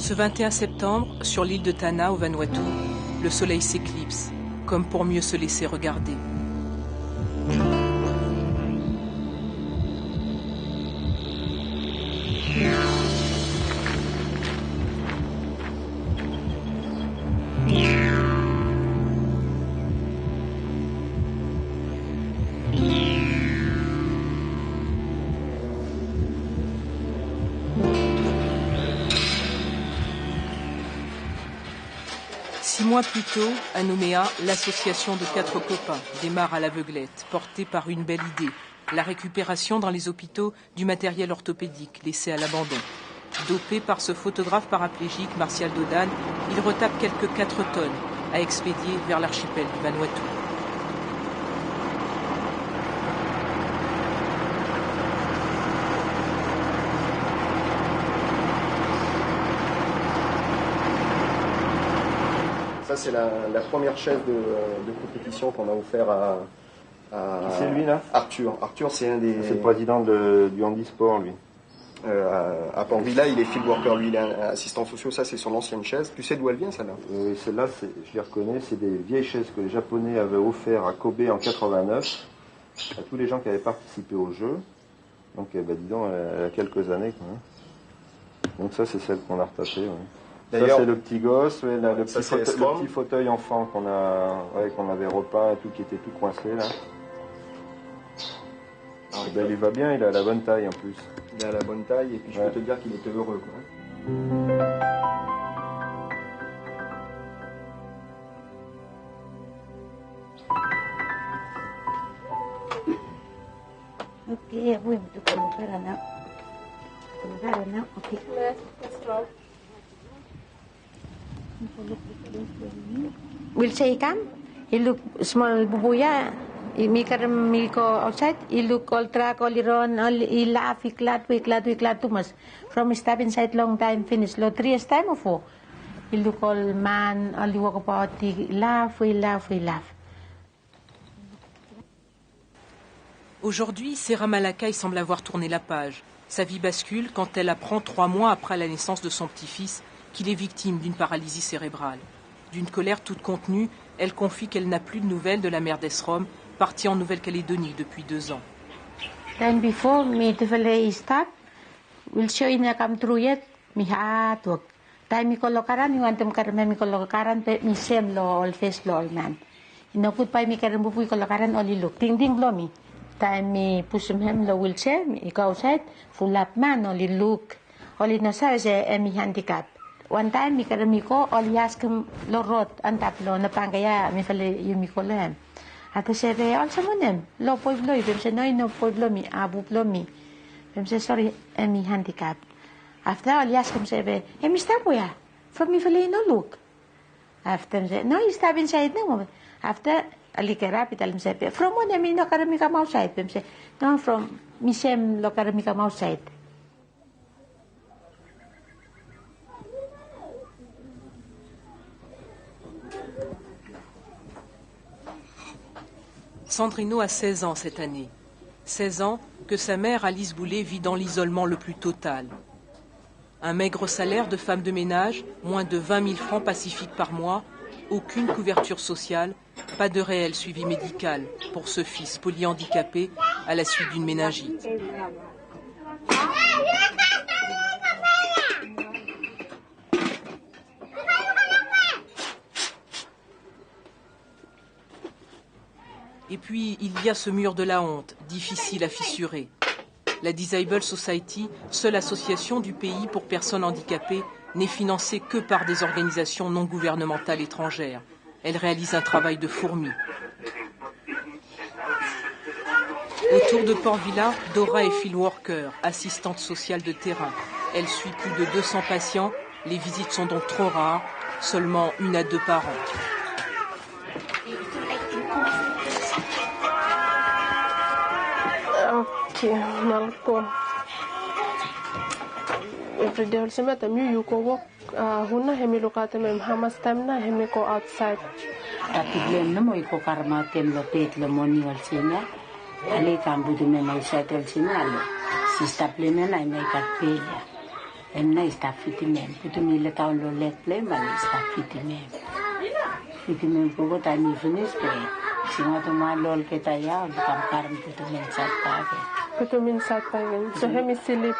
Ce 21 septembre, sur l'île de Tanna, au Vanuatu, le soleil s'éclipse, comme pour mieux se laisser regarder. Six mois plus tôt, à Nouméa, l'association de 4 copains démarre à l'aveuglette, portée par une belle idée, la récupération dans les hôpitaux du matériel orthopédique laissé à l'abandon. Dopé par ce photographe paraplégique, Martial Dodan, il retape quelques 4 tonnes à expédier vers l'archipel du Vanuatu. Ça, c'est la première chaise de compétition qu'on a offert à c'est lui, là Arthur. Arthur, c'est un des... C'est le président du handisport, lui. À Port-Vila, il est field worker, lui, il est assistant social. Ça, c'est son ancienne chaise. Tu sais d'où elle vient, celle-là? Oui, celle-là, je les reconnais. C'est des vieilles chaises que les Japonais avaient offertes à Kobe en 89 à tous les gens qui avaient participé au jeu. Donc, dis donc, elle a quelques années, quand même. Donc ça, c'est celle qu'on a retapée. Ouais. Ça, c'est le petit gosse, ouais, là, le petit fauteuil enfant qu'on avait repeint et tout, qui était tout coincé, là. Ben, il va bien, il a la bonne taille en plus. Il a la bonne taille et puis je peux te dire qu'il était heureux, quoi. Ok, oui, tu peux me faire un ok. Will say come? He look small bubuya. Me go outside. He look all track, all run, all he laugh, he glad too much. From step inside long time finish. Lo 3 time or 4. He look all man, all he walk about, he laugh. Aujourd'hui, Sarah Malakai semble avoir tourné la page. Sa vie bascule quand elle apprend 3 mois après la naissance de son petit-fils qu'il est victime d'une paralysie cérébrale. D'une colère toute contenue, elle confie qu'elle n'a plus de nouvelles de la mère d'Esrom, partie en Nouvelle-Calédonie depuis 2 ans. Then before me to start, will show in a come through yet, me hat work. Time me kolokaran, you want them karame me kolokaran, me same law, all face law, man. Inokut pa me karan bupuy kolokaran, all look. Ding ding blow me. Time me push him lo wheelchair, me go outside, full up man, only look. Only no sa me handicap. One time me karan me ko, all ask him lo road, antap lo, napangaya, me fale yung ko lang. At sabi, all sa monem, lo poy bloy, bim se no poy blow me, abu blow me. Bim se sorry, me handicap. After all ask him sabi, me stop ya, from me fale no look. After say, no, you stop inside no. After alikera, pital me sabi, from monem me no karami come outside. Bim se, no, from me sem lo karami come outside. Sandrino a 16 ans cette année. 16 ans que sa mère, Alice Boulet, vit dans l'isolement le plus total. Un maigre salaire de femme de ménage, moins de 20 000 francs pacifiques par mois, aucune couverture sociale, pas de réel suivi médical pour ce fils polyhandicapé à la suite d'une méningite. Et puis, il y a ce mur de la honte, difficile à fissurer. La Disabled Society, seule association du pays pour personnes handicapées, n'est financée que par des organisations non gouvernementales étrangères. Elle réalise un travail de fourmi. Autour de Port-Vila, Dora est field worker, assistante sociale de terrain. Elle suit plus de 200 patients. Les visites sont donc trop rares, seulement 1 à 2 par an. Malcolm. Every day also met you go walk. Huna hemi lokata mem hamas time na hemi go outside. Tapi blem na mo iko karma tem lo pet lo moni wal sina. Ali kambu de me mai settle sina lo. Si sta plena na mai kat pelia. Emna staff fiti mem. Putu mile taon lo let play mali staff fiti mem. Fiti mem pogo tani finish pe. Singa to ma lol ke taya bukam karam putu men sat page. Putu min sat page. So hemi silip.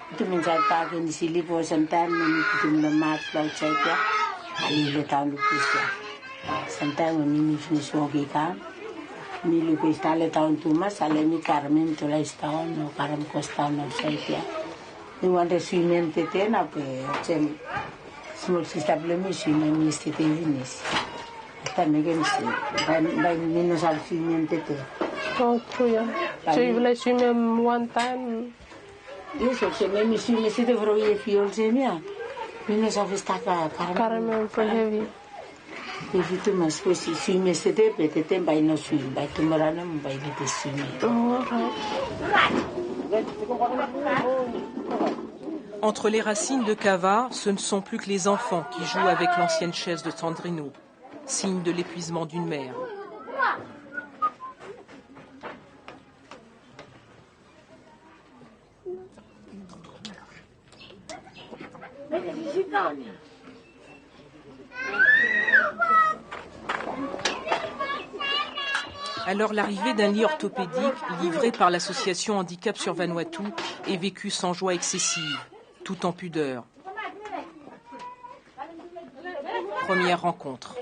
Putu men sat page ni silip o sometime ni putu mile mat lau chekia. Ali le taon lupusya. Sometime when ni finish wogi kam. Ni lupu stale taon tuma sale ni karmen to la istaon no karam kosta no chekia. Ni wante swimmen tete na pe chem small stable mi swimmen ni tete vinis. Sta megen si by minus al swimmen tete. Oh, true, yeah. So you will swim one time? Yes, so me swim tete for ye fiol semia. Minus of staka Caramel for heavy. If you must swim tete pe tete by no swim by tomorrow no by the swim. Oh, okay. Entre les racines de cava, ce ne sont plus que les enfants qui jouent avec l'ancienne chaise de Sandrino, signe de l'épuisement d'une mère. Alors l'arrivée d'un lit orthopédique livré par l'association Handicap sur Vanuatu est vécue sans joie excessive, tout en pudeur. Première rencontre.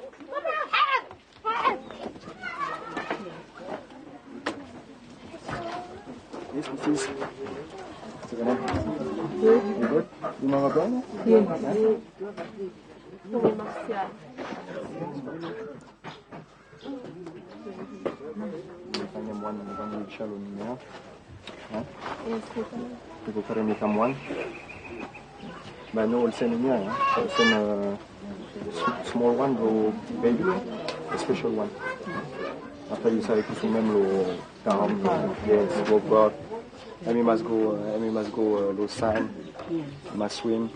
Vous pouvez mettre one. Ben no, we'll send him here. We'll send a small one go baby, a special one. After you say que même le down, yes, go God. Amy must go low sign, must swim.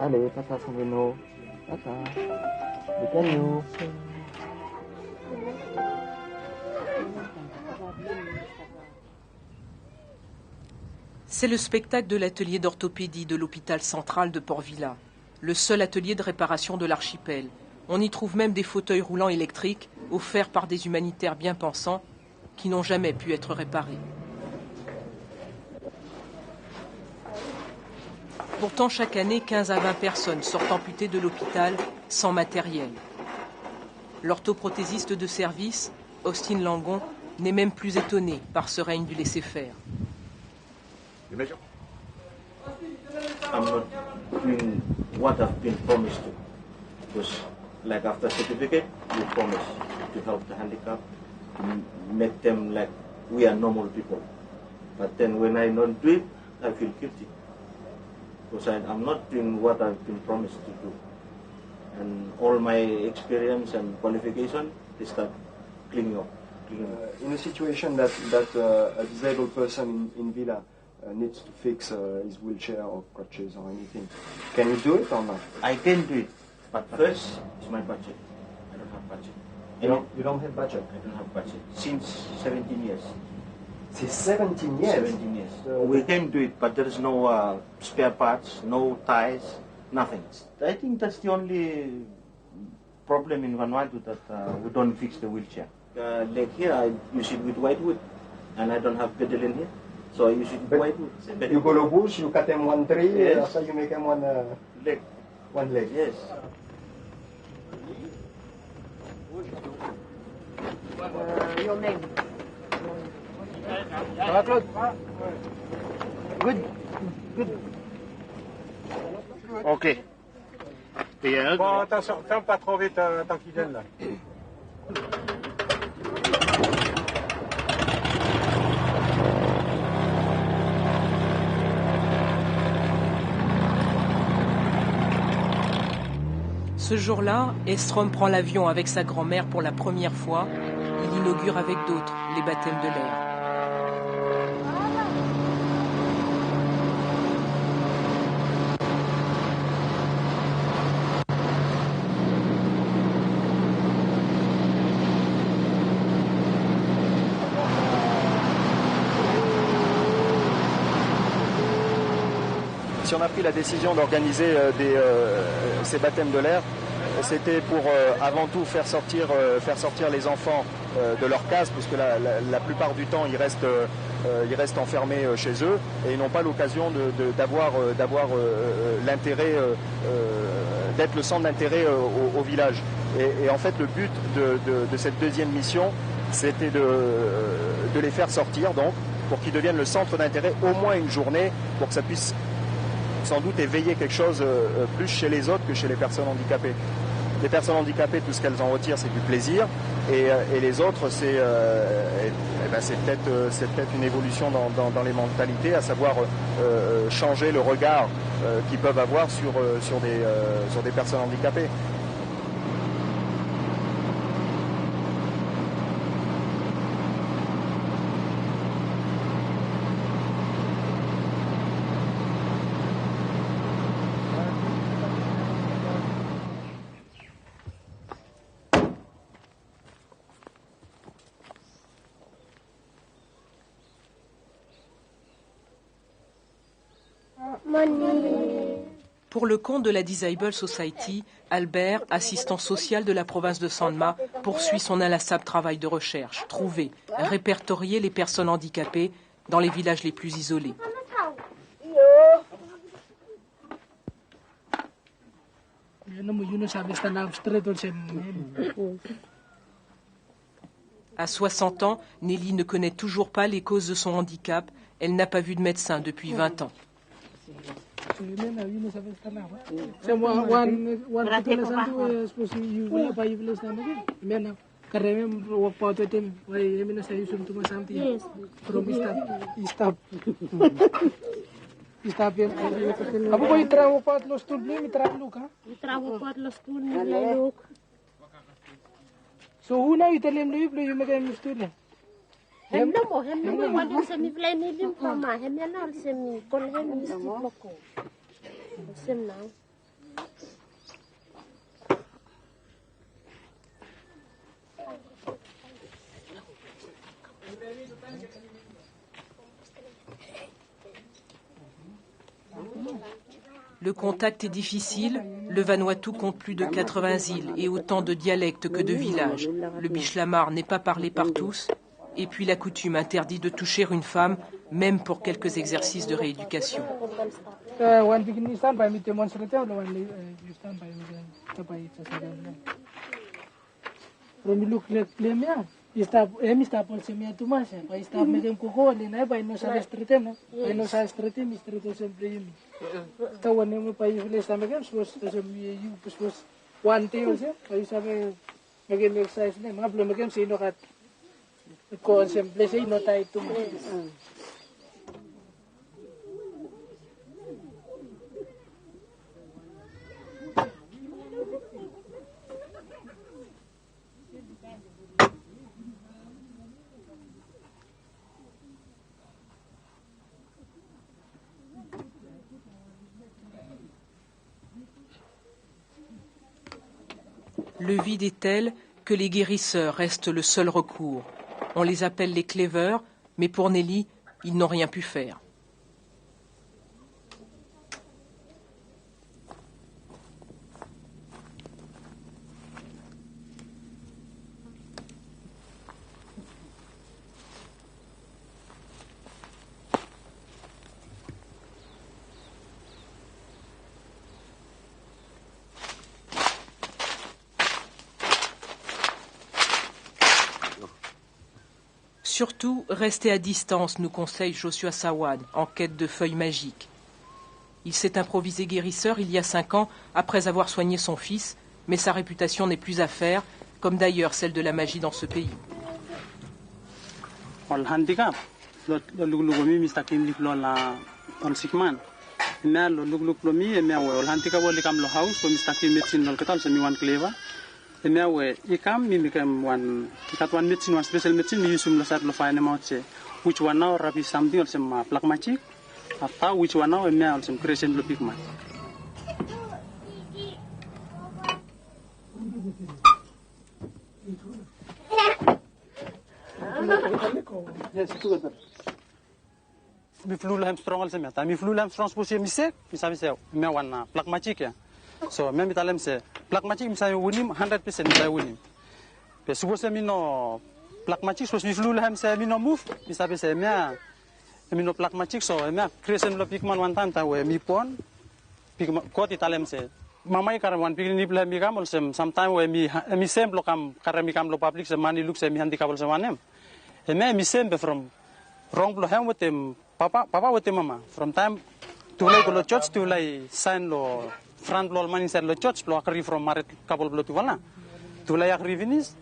Allez, tata Sandrino, tata, décale-nous. C'est le spectacle de l'atelier d'orthopédie de l'hôpital central de Port Vila, le seul atelier de réparation de l'archipel. On y trouve même des fauteuils roulants électriques offerts par des humanitaires bien pensants qui n'ont jamais pu être réparés. Pourtant, chaque année, 15 à 20 personnes sortent amputées de l'hôpital sans matériel. L'orthoprothésiste de service, Austin Langon, n'est même plus étonné par ce règne du laisser-faire. I'm not doing what I've been promised to. Because like after certificate, you promise to help the handicapped, to make them like we are normal people. But then when I don't do it, I feel guilty. Because I'm not doing what I've been promised to do. And all my experience and qualification, they start clinging up. In a situation that a disabled person in Villa needs to fix his wheelchair or crutches or anything, can you do it or not? I can do it, but first it's my budget. I don't have budget. You don't have budget? I don't have budget. Since 17 years. Since 17 years? 17 years. We can do it, but there is no spare parts, no ties, nothing. I think that's the only problem in Vanuatu, that we don't fix the wheelchair. Like here, I use it with white wood, and I don't have pedal in here, so I use it with white wood. You go to bush, you cut them one tree, yes. After you make them one leg. One leg? Yes. Your name? Claude. Good. Good. Ok. Et un autre. Bon, attention, ferme pas trop vite tant qu'ils viennent là. Ce jour-là, Estrom prend l'avion avec sa grand-mère pour la première fois. Il inaugure avec d'autres les baptêmes de l'air. Si on a pris la décision d'organiser ces baptêmes de l'air, c'était pour avant tout faire sortir les enfants de leur case, puisque la plupart du temps ils restent enfermés chez eux et ils n'ont pas l'occasion d'avoir l'intérêt, d'être le centre d'intérêt au village. Et en fait le but de cette deuxième mission, c'était de les faire sortir, donc pour qu'ils deviennent le centre d'intérêt au moins une journée, pour que ça puisse sans doute éveiller quelque chose plus chez les autres que chez les personnes handicapées. Les personnes handicapées, tout ce qu'elles en retirent, c'est du plaisir, et les autres, c'est peut-être une évolution dans les mentalités, à savoir changer le regard qu'ils peuvent avoir sur des personnes handicapées. Pour le compte de la Disable Society, Albert, assistant social de la province de Sanma, poursuit son inlassable travail de recherche, trouver, répertorier les personnes handicapées dans les villages les plus isolés. À 60 ans, Nelly ne connaît toujours pas les causes de son handicap. Elle n'a pas vu de médecin depuis 20 ans. Le contact est difficile. Le Vanuatu compte plus de 80 îles et autant de dialectes que de villages. Le bishlamar n'est pas parlé par tous. Et puis la coutume interdit de toucher une femme, même pour quelques exercices de rééducation. Le vide est tel que les guérisseurs restent le seul recours. On les appelle les clevers, mais pour Nelly, ils n'ont rien pu faire. Surtout, restez à distance, nous conseille Joshua Sawad, en quête de feuilles magiques. Il s'est improvisé guérisseur il y a 5 ans, après avoir soigné son fils, mais sa réputation n'est plus à faire, comme d'ailleurs celle de la magie dans ce pays. Which one now rapi something also black magic, after which one now me also creation lo pigment. Yes, itu betul. Mi flu lam strong also me. Mi flu lam strong suppose mi se, mi sabi se me one black magic ya. So me mi talem se black magic mi sabi winim 100% mi sabi winim. Pe suppose mi no black magic suppose mi flu lam se mi no move, mi sabi se me mi no black magic so me creation lo pigment one time ta we mi pon pigment ko ti talem se. Mamai karena wan pikir ni belah mi kamol sem sometime we mi sem lo kam karena mi kam lo public sem mani look sem mi handi kabel sem wanem. Mi sem be from wrong lo hem with them papa with them mama from time to like lo church to like sign lo front lo mani ser lo church lo akri from maret kabel lo tu wala to like akri finis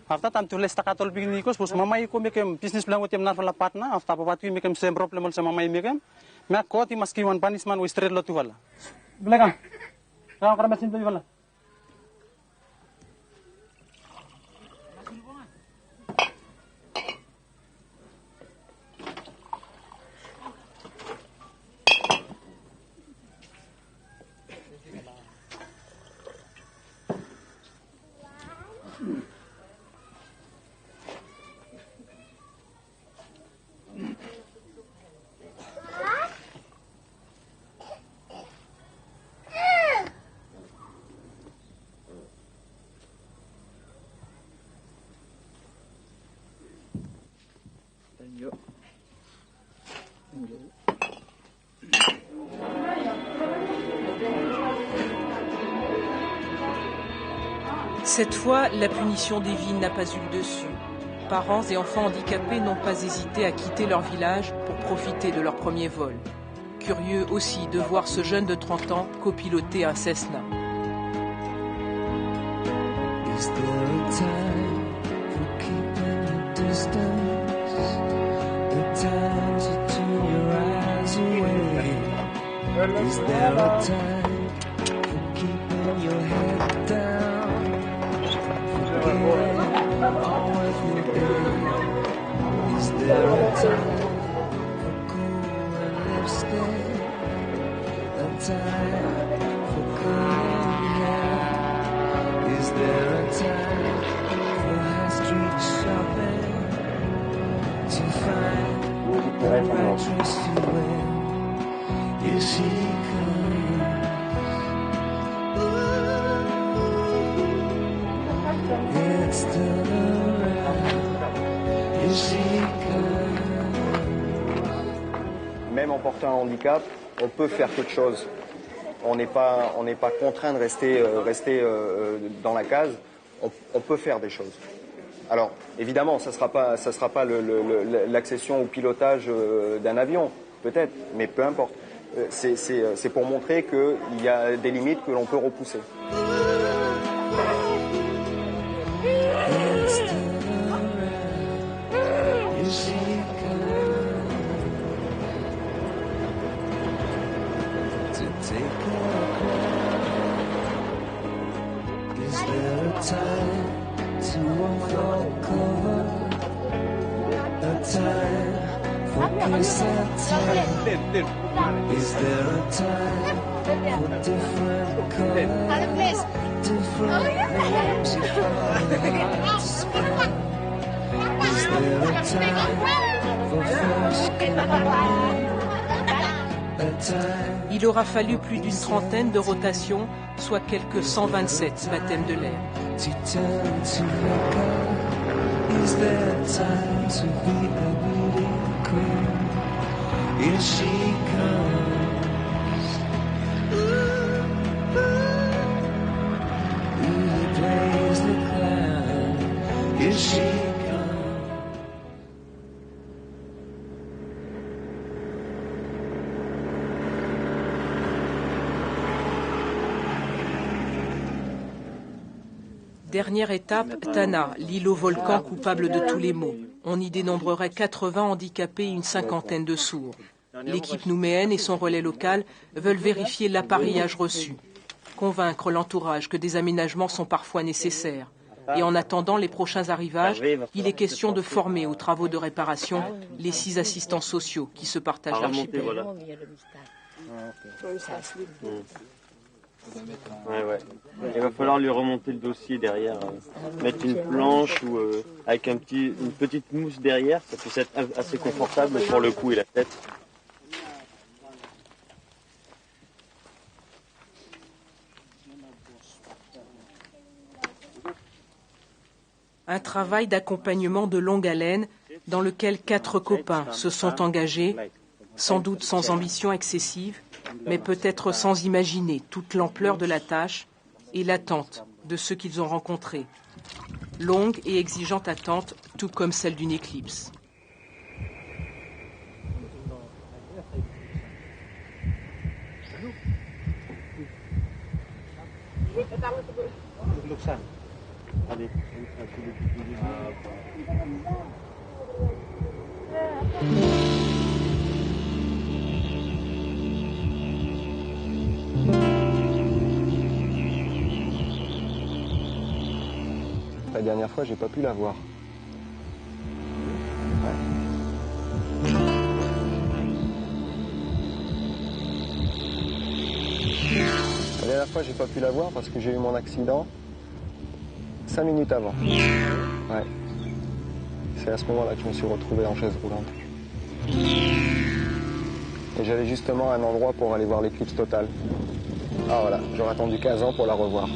after time to like stakatol pikir nikos pos mamai ko mekem business plan with them nar la partner after papa tu mekem sem problem sem mamai mekem me ko ti maski wan punishment we straight lo tu wala belakang. Kau kerana mesin tu juga. Cette fois, la punition divine n'a pas eu le dessus. Parents et enfants handicapés n'ont pas hésité à quitter leur village pour profiter de leur premier vol. Curieux aussi de voir ce jeune de 30 ans copiloter un Cessna. Is there a time for keeping your distance? The time to turn your eyes away. Is there a time for keeping your head down? All every day. Is there a time for cool and lipstick? A time for cutting hair? Is there a time for high street shopping? To find the right dress to wear? Here she comes. It's still around. Here she comes. Même en portant un handicap, on peut faire quelque chose. On n'est pas contraint de rester dans la case. On peut faire des choses. Alors, évidemment, ça sera pas l'accession au pilotage d'un avion, peut-être, mais peu importe. C'est pour montrer qu'il y a des limites que l'on peut repousser. Time to unfold cover, a time for peace and time. Is there a time for different colors, different names you find hard to spell? Is there a time for first communion? Il aura fallu plus d'une trentaine de rotations, soit quelques 127 baptêmes de l'air. Dernière étape, Tana, l'île au volcan coupable de tous les maux. On y dénombrerait 80 handicapés et une cinquantaine de sourds. L'équipe nouméenne et son relais local veulent vérifier l'appareillage reçu, convaincre l'entourage que des aménagements sont parfois nécessaires. Et en attendant les prochains arrivages, il est question de former aux travaux de réparation les 6 assistants sociaux qui se partagent l'archipel. Ouais. Il va falloir lui remonter le dossier derrière, mettre une planche ou avec une petite mousse derrière, ça peut être assez confortable pour le cou et la tête. Un travail d'accompagnement de longue haleine dans lequel 4 copains se sont engagés, sans doute sans ambition excessive, mais peut-être sans imaginer toute l'ampleur de la tâche et l'attente de ceux qu'ils ont rencontrés. Longue et exigeante attente, tout comme celle d'une éclipse. La dernière fois, j'ai pas pu la voir. La dernière fois, j'ai pas pu la voir parce que j'ai eu mon accident 5 minutes avant. Ouais. C'est à ce moment-là que je me suis retrouvé en chaise roulante. Et j'allais justement à un endroit pour aller voir l'éclipse totale. Ah voilà, j'aurais attendu 15 ans pour la revoir.